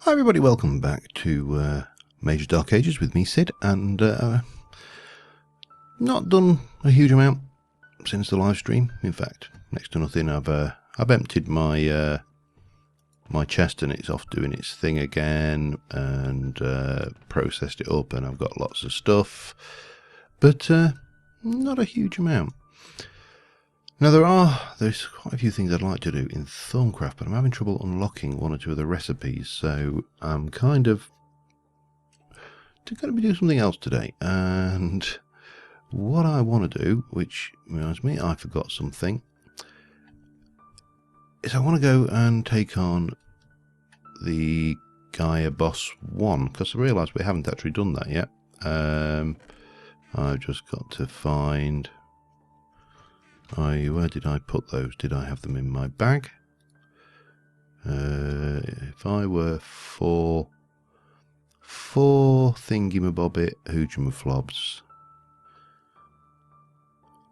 Hi everybody, welcome back to Mage Dark Ages with me, Sid, and not done a huge amount since the live stream. In fact, next to nothing. I've emptied my my chest and it's off doing its thing again, and processed it up, and I've got lots of stuff, but not a huge amount. Now there's quite a few things I'd like to do in Thorncraft, but I'm having trouble unlocking one or two of the recipes, so I'm kind of going to be doing something else today. And what I want to do, which reminds me, I forgot something, is I want to go and take on the Gaia Boss 1, because I realise we haven't actually done that yet. I've just got to find... where did I put those? Did I have them in my bag? If I were four thingy-mabobbit hoochamablobs,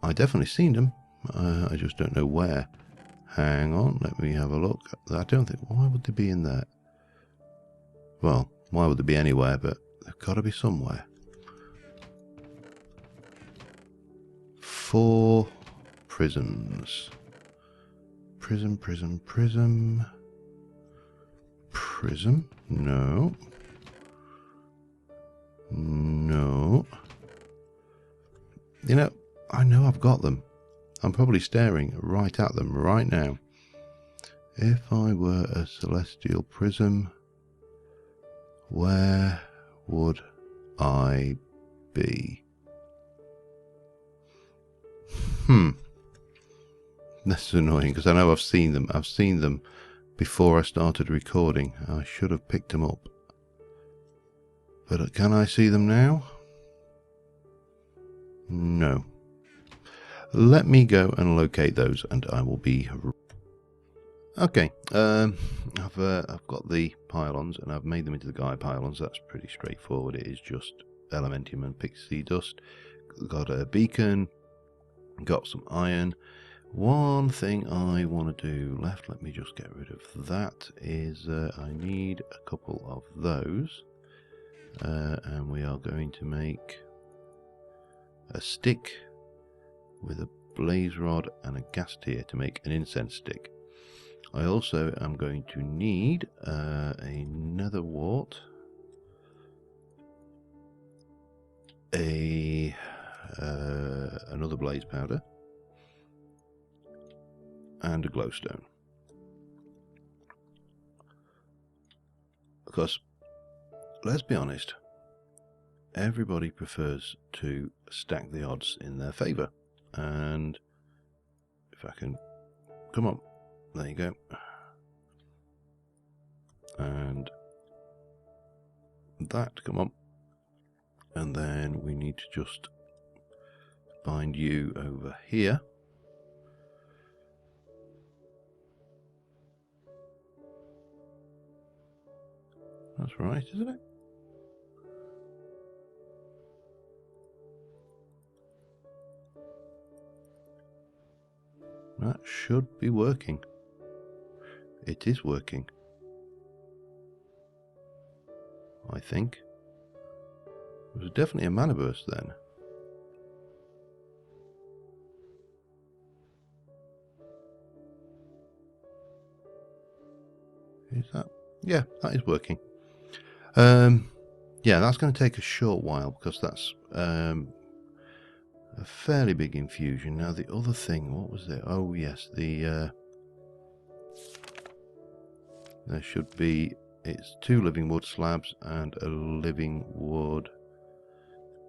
I definitely seen them. I just don't know where. Hang on, let me have a look. I don't think... Why would they be in there? Well, why would they be anywhere? But they've got to be somewhere. 4 prisons. Prism. No. You know, I know I've got them. I'm probably staring right at them right now. If I were a celestial prism, where would I be? That's annoying, because I know I've seen them. I've seen them before I started recording. I should have picked them up. But can I see them now? No. Let me go and locate those, and I will be... Okay, I've got the pylons, and I've made them into the Gaia pylons. That's pretty straightforward. It is just elementium and pixie dust. Got a beacon, got some iron. One thing I want to do left, let me just get rid of that, is I need a couple of those, and we are going to make a stick with a blaze rod and a gas tier to make an incense stick. I also am going to need a nether wart, another blaze powder, and a glowstone. Because, let's be honest, everybody prefers to stack the odds in their favour. And if I can... Come on. There you go. And that, come on. And then we need to just bind you over here. That's right, isn't it? That should be working. It is working. I think. It was definitely a mana burst then. Is that? Yeah, that is working. Yeah, that's going to take a short while, because that's a fairly big infusion. Now the other thing, what was it? Oh yes, there should be, it's 2 living wood slabs and a living wood.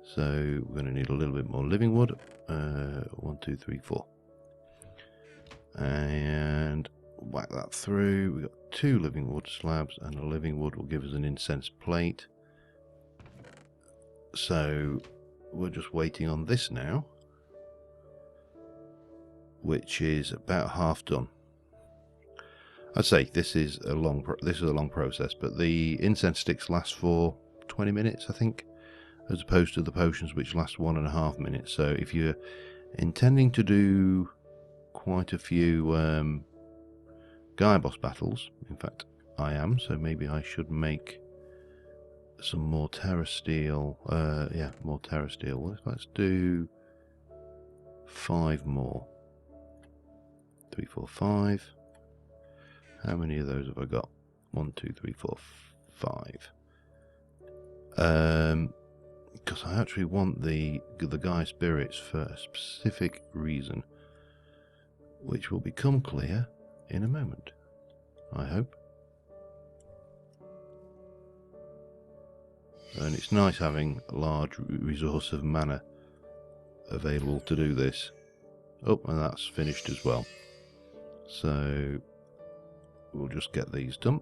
So we're going to need a little bit more living wood. 1, 2, 3, 4. And whack that through. We've got 2 living wood slabs, and a living wood will give us an incense plate. So we're just waiting on this now, which is about half done. I'd say this is a long process, but the incense sticks last for 20 minutes, I think, as opposed to the potions, which last 1.5 minutes. So if you're intending to do quite a few Gaia boss battles, in fact, I am, so maybe I should make some more terra steel. Yeah, more terra steel. Well, let's do 5 more. 3, 4, 5. How many of those have I got? 1, 2, 3, 4, 5. Because I actually want the Gaia spirits for a specific reason, which will become clear in a moment, I hope. And it's nice having a large resource of mana available to do this. Oh, and that's finished as well. So we'll just get these done.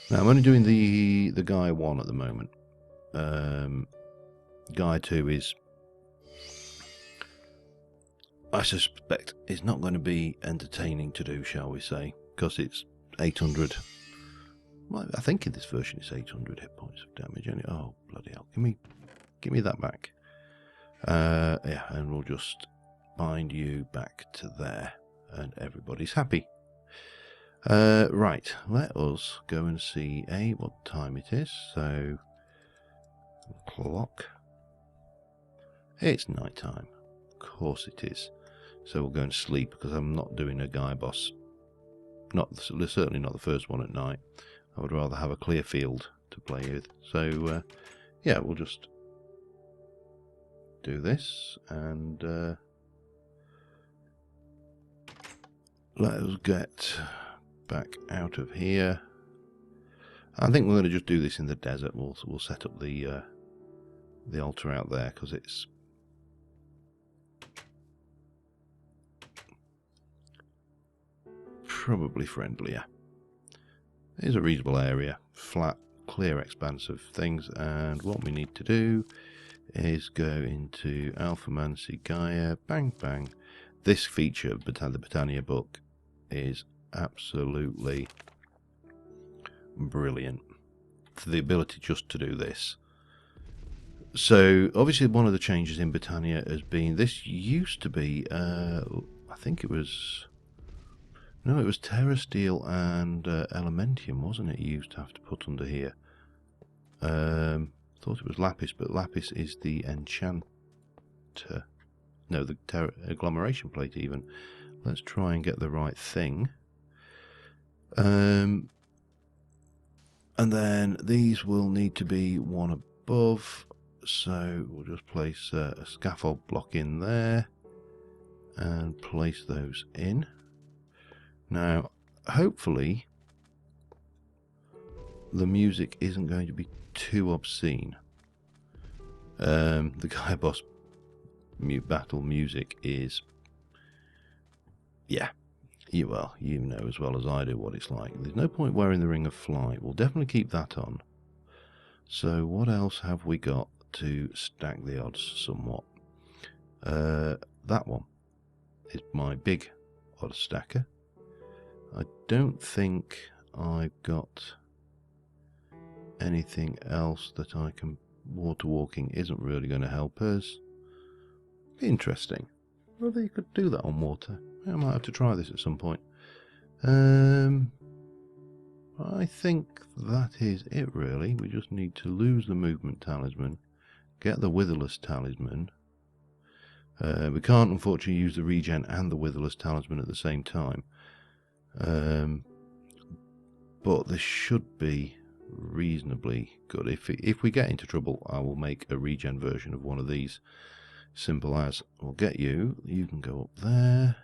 Now I'm only doing the Gaia 1 at the moment. Gaia 2 is, I suspect, is not going to be entertaining to do, shall we say, because it's 800. Well, I think in this version it's 800 hit points of damage. Oh bloody hell! Give me that back. Yeah, and we'll just bind you back to there, and everybody's happy. Right, let us go and see what time it is. So, clock. It's night time. Of course it is. So we'll go and sleep because I'm not doing a Gaia boss. Certainly not the first one at night. I would rather have a clear field to play with. So, yeah, we'll just do this and let us get back out of here. I think we're going to just do this in the desert. We'll set up the altar out there because it's probably friendlier. It is a reasonable area, flat, clear expanse of things, and what we need to do is go into Alphamancy Gaia, bang bang. This feature of the Botania book is absolutely brilliant. For the ability just to do this. So obviously one of the changes in Botania has been, this used to be, I think it was, no, it was Terra Steel and Elementium, wasn't it? You used to have to put under here. Thought it was Lapis, but Lapis is the enchanter. No, the agglomeration plate even. Let's try and get the right thing. And then these will need to be one above. So we'll just place a scaffold block in there and place those in. Now, hopefully, the music isn't going to be too obscene. The Gaia boss battle music is, yeah, you know as well as I do what it's like. There's no point wearing the Ring of Flight. We'll definitely keep that on. So what else have we got to stack the odds somewhat? That one is my big odds stacker. I don't think I've got anything else that I can... Water walking isn't really going to help us. Interesting. Whether you could do that on water. I might have to try this at some point. I think that is it really. We just need to lose the movement talisman, get the witherless talisman. We can't unfortunately use the regen and the witherless talisman at the same time. But this should be reasonably good. If we get into trouble, I will make a regen version of one of these. Simple as, we'll get you can go up there,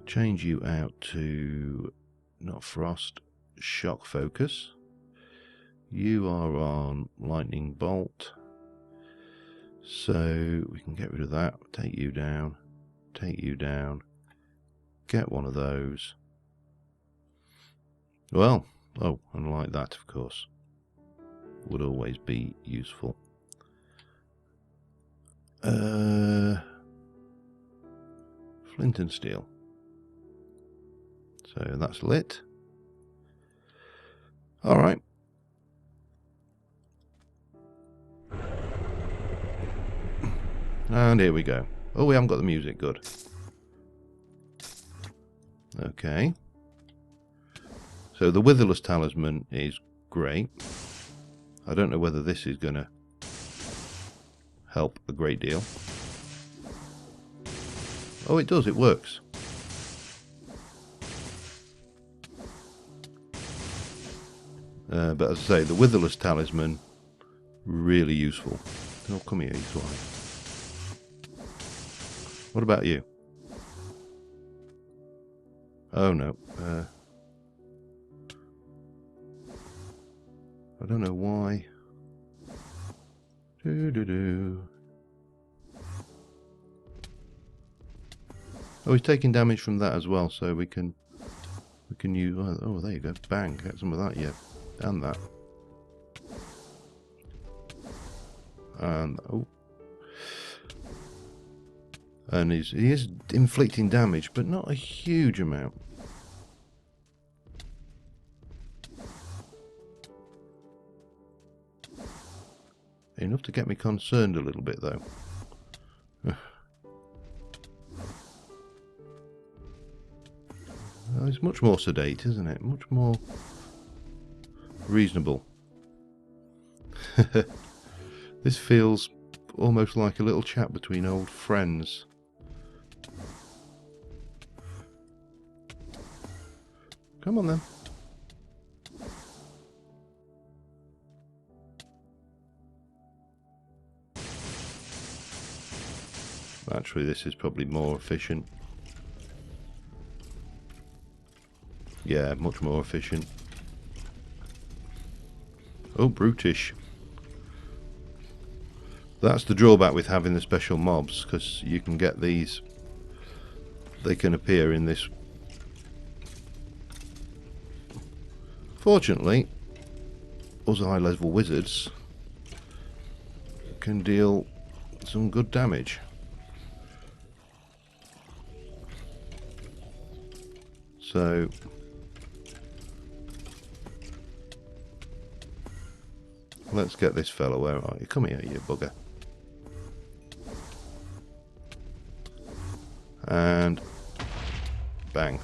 change you out to not frost, shock focus. You are on lightning bolt, so we can get rid of that. Take you down, get one of those. Well, oh, and like that, of course, would always be useful. Flint and steel. So that's lit. All right. And here we go. Oh, we haven't got the music. Good. Okay. So the Witherless Talisman is great. I don't know whether this is going to help a great deal. Oh, it does, it works. But as I say, the Witherless Talisman, really useful. Oh, come here, you swine. What about you? Oh no. I don't know why. Oh, he's taking damage from that as well, so we can use. Oh, there you go. Bang! Get some of that, yeah, and that. And oh, and he is inflicting damage, but not a huge amount. Enough to get me concerned a little bit, though. It's much more sedate, isn't it? Much more reasonable. This feels almost like a little chat between old friends. Come on then. Actually, this is probably more efficient. Yeah, much more efficient. Oh, brutish. That's the drawback with having the special mobs, because you can get these. They can appear in this. Fortunately, us high-level wizards can deal some good damage. So let's get this fellow. Where are you? Come here, you bugger. And bang.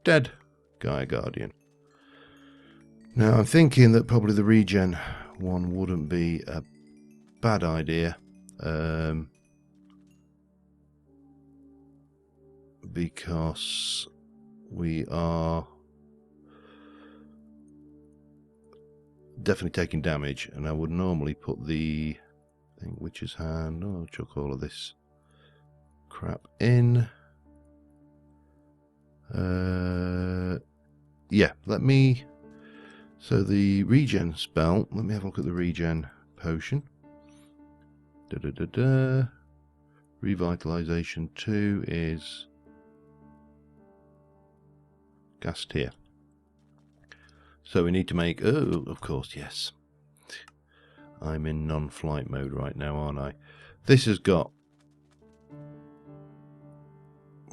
Dead. Gaia Guardian. Now I'm thinking that probably the regen one wouldn't be a bad idea. Because we are definitely taking damage, and I would normally put the Witch's Hand. Oh, chuck all of this crap in. Yeah, let me. So the regen spell. Let me have a look at the regen potion. Revitalization 2 is cast here. So we need to make. Oh, of course, yes. I'm in non-flight mode right now, aren't I? This has got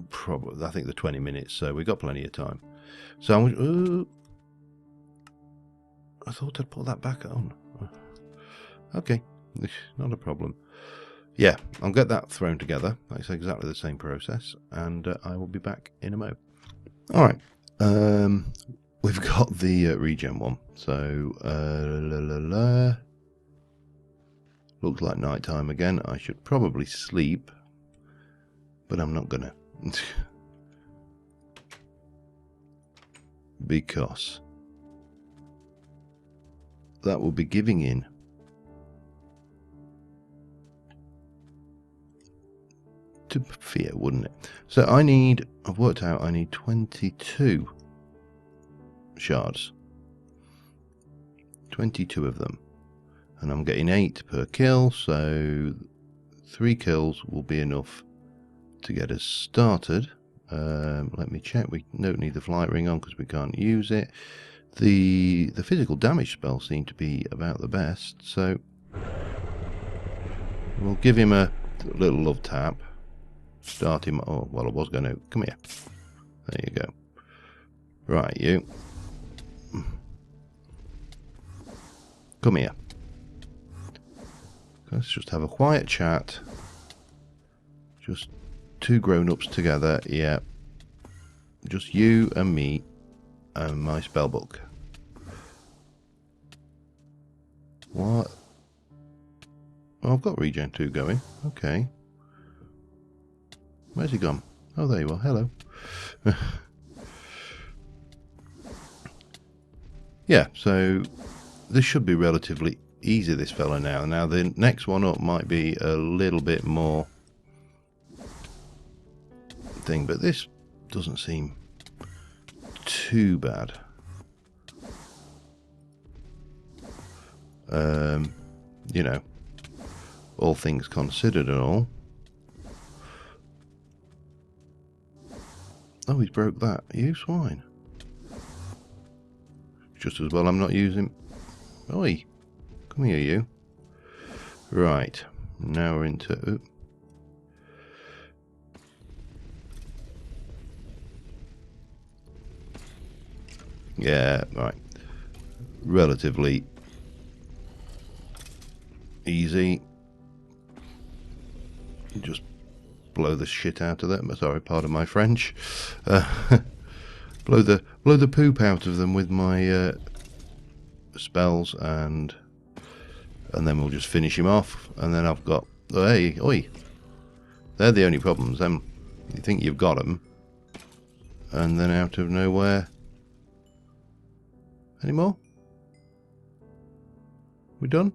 probably, I think, the 20 minutes, so we've got plenty of time. So I'm. I thought I'd put that back on. Okay, not a problem. Yeah, I'll get that thrown together. That's exactly the same process, and I will be back in a mo. All right, we've got the regen one. So looks like night time again. I should probably sleep, but I'm not gonna because that will be giving in to fear, wouldn't it? So I've worked out I need 22 shards. 22 of them. And I'm getting 8 per kill, so 3 kills will be enough to get us started. Let me check. We don't need the flight ring on because we can't use it. The physical damage spells seem to be about the best, so we'll give him a little love tap. Start him. Oh, well, I was going to. Come here. There you go. Right, you. Come here. Let's just have a quiet chat. Just two grown-ups together. Yeah. Just you and me and my spellbook. What? Oh, I've got regen 2 going. Okay. Where's he gone? Oh, there you are. Hello. Yeah, so this should be relatively easy, this fella now. Now, the next one up might be a little bit more thing, but this doesn't seem too bad. You know, all things considered and all. Oh, he's broke that. You swine. Just as well I'm not using... Oi, come here, you. Right, now we're into... Ooh. Yeah, right. Relatively easy. Just blow the shit out of them. Sorry, pardon my French. Blow the poop out of them with my spells, and then we'll just finish him off. And then I've got... Hey, oi. They're the only problems. You think you've got them, and then out of nowhere... Any more? We done?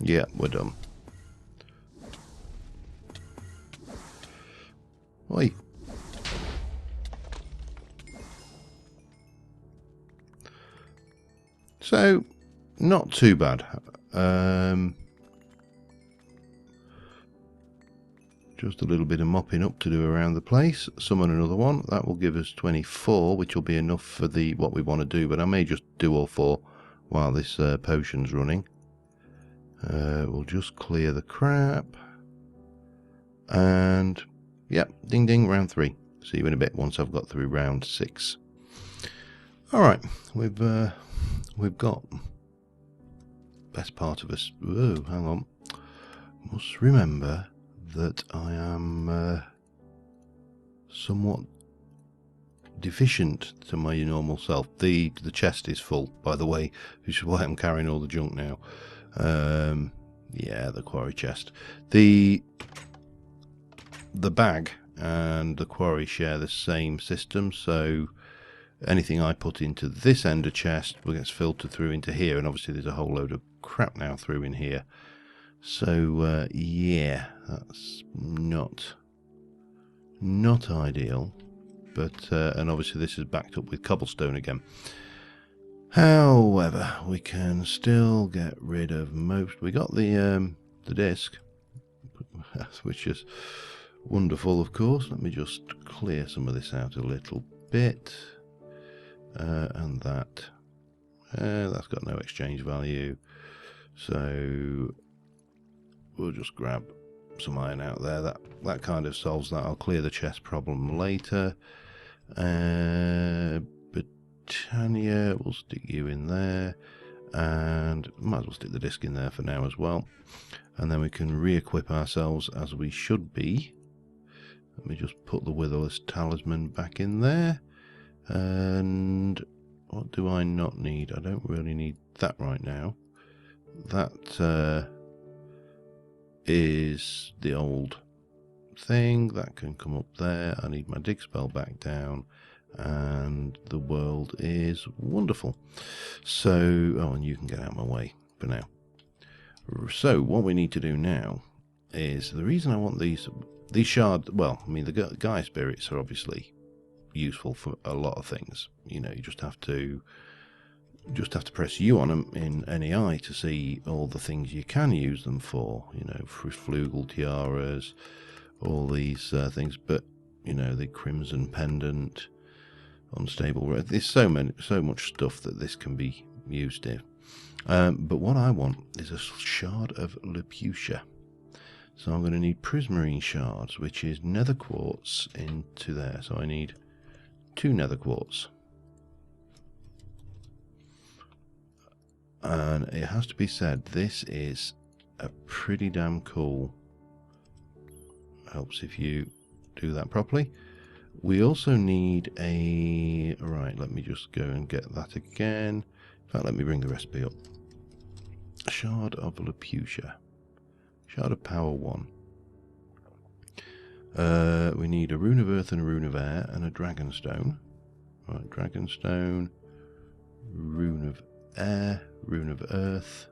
Yeah, we're done. Oi. So, not too bad. Just a little bit of mopping up to do around the place. Summon another one. That will give us 24, which will be enough for the what we want to do. But I may just do all 4 while this potion's running. We'll just clear the crap. And, yep, ding ding, round 3. See you in a bit once I've got through round 6. Alright, we've got best part of us. Whoa, hang on. Must remember that I am somewhat deficient to my normal self. The chest is full, by the way, which is why I'm carrying all the junk now. Yeah, the quarry chest. The bag and the quarry share the same system, so anything I put into this ender chest gets filtered through into here, and obviously there's a whole load of crap now through in here. So yeah, that's not ideal, but and obviously this is backed up with cobblestone again. However, we can still get rid of most. We got the disc, which is wonderful, of course. Let me just clear some of this out a little bit, and that's got no exchange value, so we'll just grab some iron out there. That kind of solves that. I'll clear the chest problem later. Botania, we'll stick you in there, and might as well stick the disc in there for now as well. And then we can re-equip ourselves as we should be. Let me just put the Witherless Talisman back in there. And what do I not need? I don't really need that right now. That is the old thing that can come up there. I need my dig spell back down, and the world is wonderful. So, oh, and you can get out of my way for now. So what we need to do now is, the reason I want these shards, well, I mean, the Gaia spirits are obviously useful for a lot of things. You know, you just have to press U on them in NEI to see all the things you can use them for. You know, flugel tiaras, all these things. But you know, the Crimson Pendant, unstable. There's so much stuff that this can be used in. But what I want is a shard of Laputia. So I'm going to need prismarine shards, which is nether quartz into there. So I need 2 nether quartz. And it has to be said, this is a pretty damn cool Helps if you do that properly. We also need a... Right, let me just go and get that again. In fact, let me bring the recipe up. Shard of Laputia. Shard of Power 1. We need a Rune of Earth and a Rune of Air and a Dragonstone. Right, Dragonstone, Rune of Air, Rune of Earth,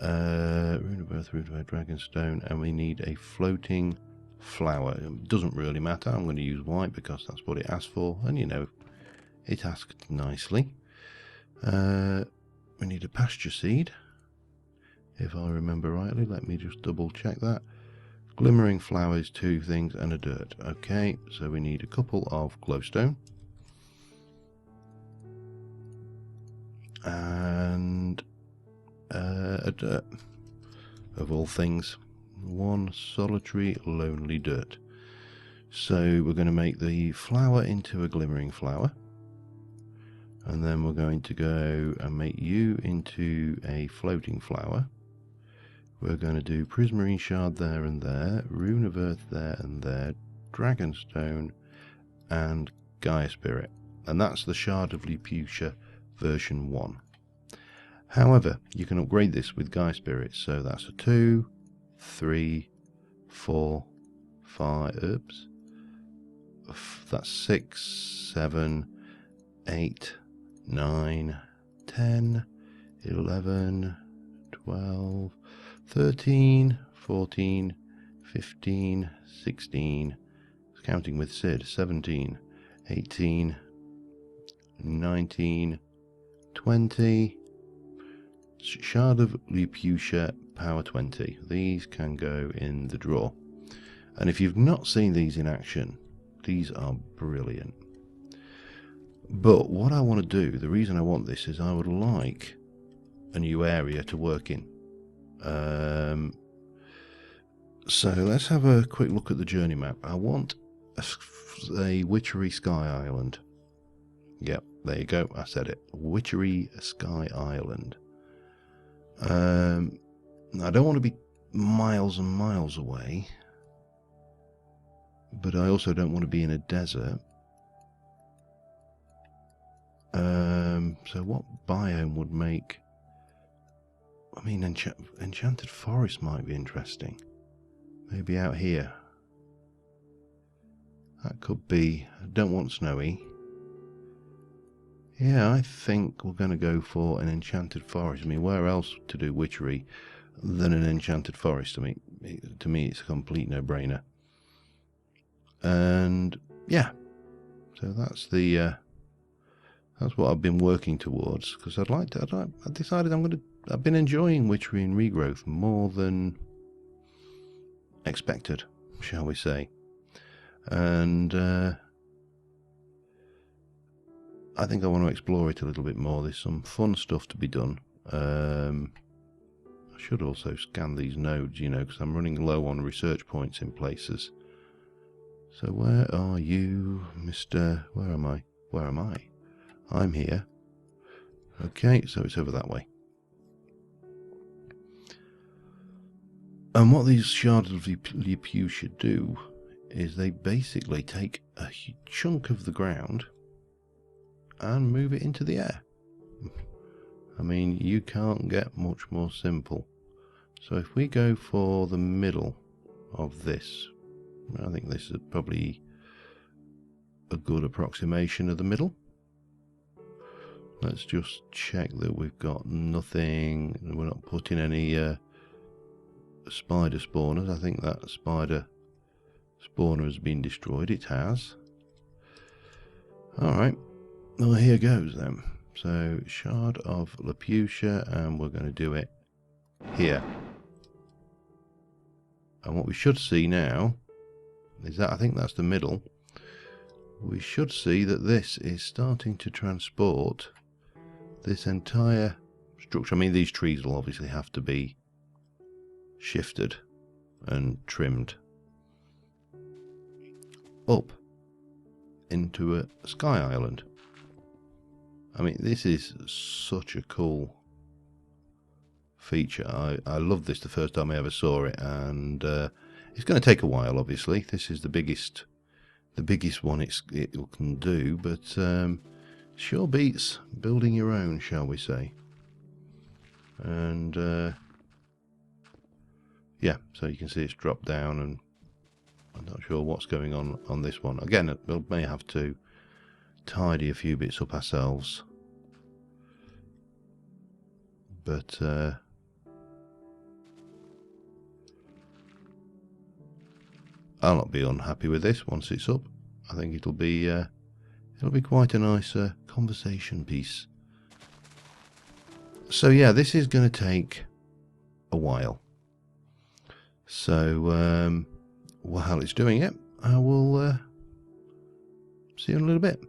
Rune of Earth, Rune of Air, Dragonstone, and we need a floating flower. It doesn't really matter. I'm going to use white because that's what it asked for, and you know, it asked nicely. We need a pasture seed, if I remember rightly. Let me just double check that. Glimmering flowers, 2 things, and a dirt. Okay, so we need a couple of glowstone. And a dirt. Of all things, 1 solitary lonely dirt. So we're going to make the flower into a glimmering flower. And then we're going to go and make you into a floating flower. We're going to do Prismarine Shard there and there, Rune of Earth there and there, Dragonstone, and Gaia Spirit. And that's the Shard of Laputia version 1. However, you can upgrade this with Gaia Spirit, so that's a 2, 3, 4, 5, oops. That's 6, 7, 8, 9, 10, 11, 12, 13, 14, 15, 16, counting with Sid, 17, 18, 19, 20, Shard of Laputia Power 20. These can go in the drawer. And if you've not seen these in action, these are brilliant. But what I want to do, the reason I want this is I would like a new area to work in. So let's have a quick look at the journey map. I want a witchery sky island. Yep, there you go, I said it. Witchery sky island. I don't want to be miles and miles away, but I also don't want to be in a desert. So what biome would make... I mean, Enchanted Forest might be interesting. Maybe out here. That could be... I don't want snowy. Yeah, I think we're going to go for an Enchanted Forest. I mean, where else to do witchery than an Enchanted Forest? I mean, to me, it's a complete no-brainer. And, yeah. So that's the... that's what I've been working towards, because I'd like to... I decided I've been enjoying witchery and regrowth more than expected, shall we say. And I think I want to explore it a little bit more. There's some fun stuff to be done. I should also scan these nodes, you know, because I'm running low on research points in places. So where are you, Mr... Where am I? Where am I? I'm here. Okay, so it's over that way. And what these shards of Laputia do is they basically take a chunk of the ground and move it into the air. I mean, you can't get much more simple. So if we go for the middle of this, I think this is probably a good approximation of the middle. Let's just check that we've got nothing, we're not putting any spider spawners. I think that spider spawner has been destroyed. It has. Alright, well here goes then. So Shard of Laputia, and we're going to do it here. And what we should see now is that, I think that's the middle, we should see that this is starting to transport this entire structure. I mean, these trees will obviously have to be shifted and trimmed up into a sky island. I mean, this is such a cool feature. I loved this the first time I ever saw it, and It's going to take a while, obviously. This is the biggest one it can do, but sure beats building your own, shall we say. And yeah, so you can see it's dropped down, and I'm not sure what's going on this one. Again, we may have to tidy a few bits up ourselves, but I'll not be unhappy with this once it's up. I think it'll be quite a nice conversation piece. So yeah, this is going to take a while. So while it's doing it, I will see you in a little bit.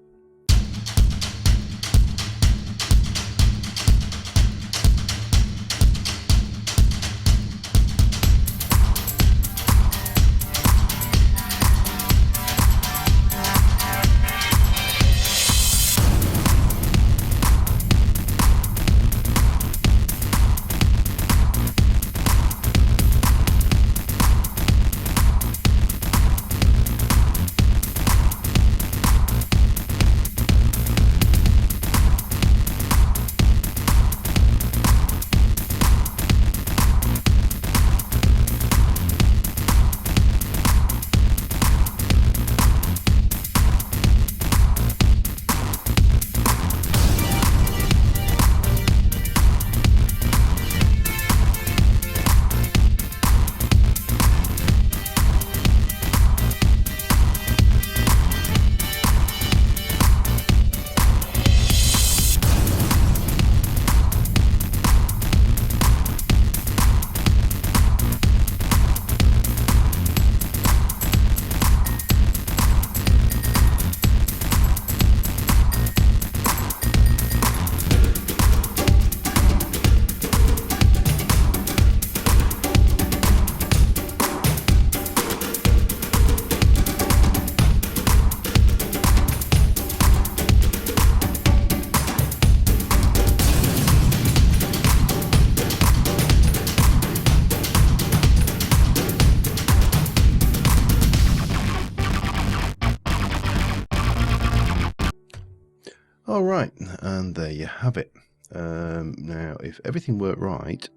Alright, and there you have it. Now, if everything worked right,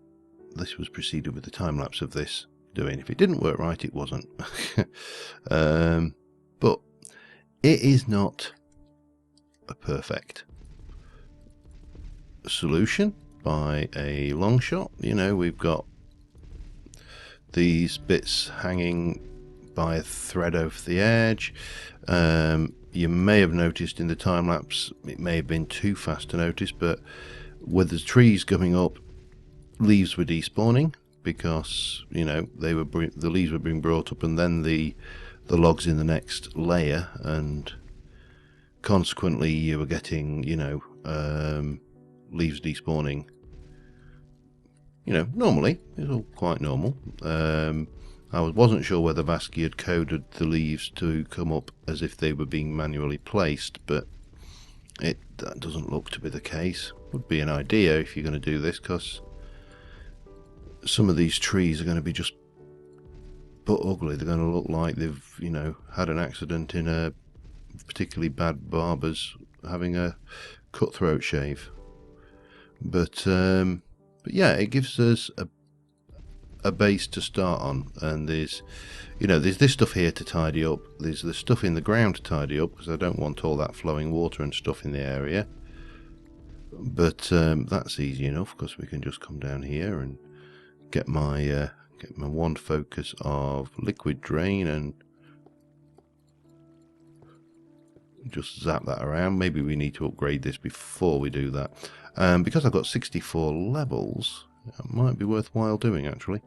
this was preceded with the time-lapse of this doing. If it didn't work right, it wasn't. But it is not a perfect solution by a long shot. You know, we've got these bits hanging by a thread over the edge. You may have noticed in the time lapse, it may have been too fast to notice, but with the trees coming up, leaves were despawning because, you know, the leaves were being brought up, and then the logs in the next layer, and consequently you were getting, you know, leaves despawning. You know, normally it's all quite normal. I wasn't sure whether Vasky had coded the leaves to come up as if they were being manually placed, but that doesn't look to be the case. Would be an idea if you're going to do this, because some of these trees are going to be just but ugly. They're going to look like they've, you know, had an accident in a particularly bad barber's having a cutthroat shave. But yeah, it gives us a base to start on, and there's this stuff here to tidy up. There's the stuff in the ground to tidy up, because I don't want all that flowing water and stuff in the area. But that's easy enough, because we can just come down here and get my wand focus of liquid drain and just zap that around. Maybe we need to upgrade this before we do that. Because I've got 64 levels, it might be worthwhile doing, actually.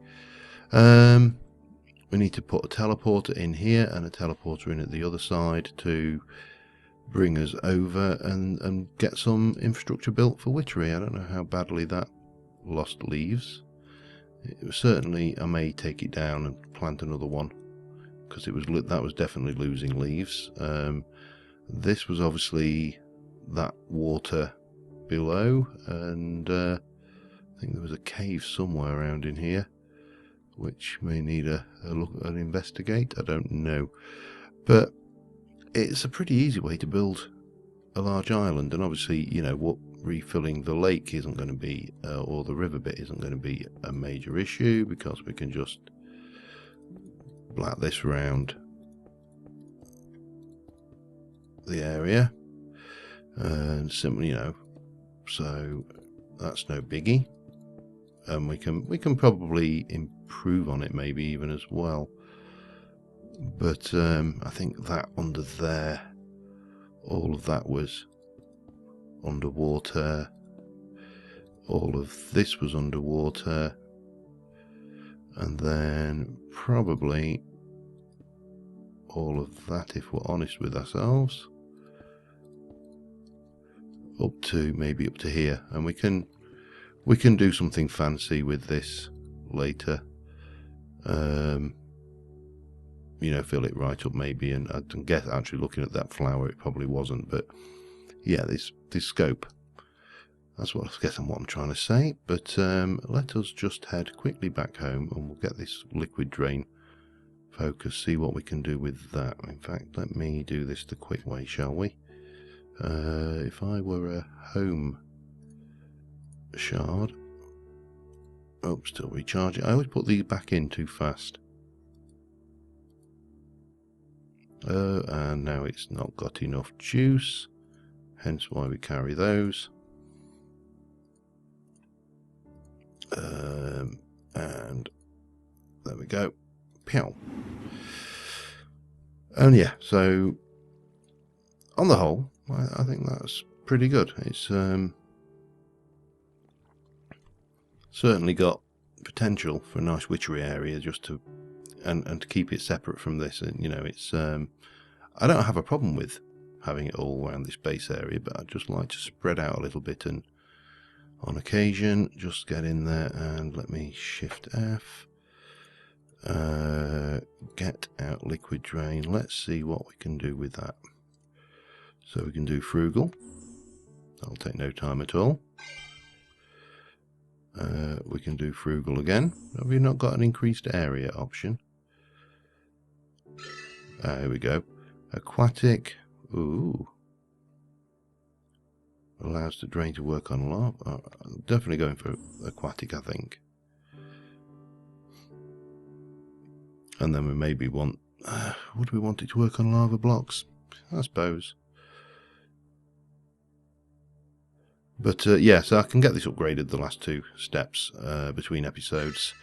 We need to put a teleporter in here and a teleporter in at the other side to bring us over and get some infrastructure built for witchery. I don't know how badly that lost leaves. Certainly I may take it down and plant another one, because that was definitely losing leaves. This was obviously that water below, and I think there was a cave somewhere around in here. which may need a look and investigate. I don't know, but it's a pretty easy way to build a large island, and obviously, you know, what refilling the lake isn't going to be, or the river bit isn't going to be a major issue, because we can just black this round the area, and simply, you know, so that's no biggie, and we can probably improve on it maybe even as well. But I think that under there, all of that was underwater, all of this was underwater, and then probably all of that, if we're honest with ourselves, maybe up to here. And we can do something fancy with this later, you know, fill it right up maybe. And I guess, actually looking at that flower, it probably wasn't, but yeah, this scope, that's what I guess what I'm trying to say. But let us just head quickly back home, and we'll get this liquid drain focus, see what we can do with that. In fact, let me do this the quick way, shall we? If I were a home shard, oh, still recharging. I always put these back in too fast. And now it's not got enough juice, hence why we carry those. And there we go. Pew. And yeah, so on the whole, I think that's pretty good. It's certainly got potential for a nice witchery area, just to and to keep it separate from this. And you know, it's I don't have a problem with having it all around this base area, but I'd just like to spread out a little bit, and on occasion just get in there. And let me shift F, get out liquid drain. Let's see what we can do with that. So we can do frugal, that'll take no time at all. We can do frugal again. Have we not got an increased area option? Here we go. Aquatic. Ooh. Allows the drain to work on lava. I'm definitely going for aquatic, I think. And then we maybe want... would we want it to work on lava blocks? I suppose. But yeah, so I can get this upgraded the last two steps between episodes.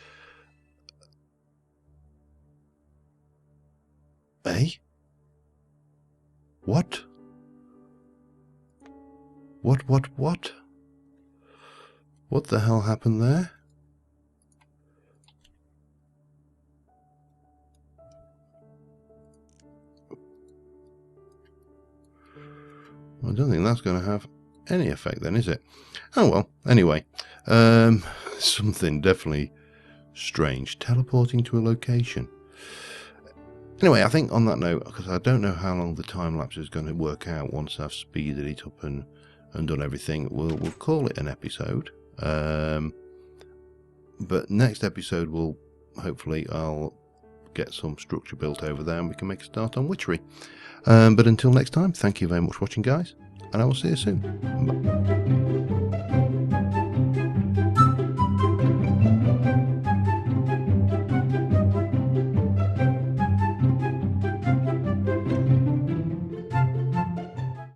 Eh? What? What? What the hell happened there? I don't think that's going to have any effect then, is it? Oh well, anyway. Something definitely strange. Teleporting to a location. Anyway, I think on that note, because I don't know how long the time lapse is going to work out once I've speeded it up and done everything, we'll call it an episode. But next episode, hopefully I'll get some structure built over there and we can make a start on witchery. But until next time, thank you very much for watching, guys, and I will see you soon. Bye.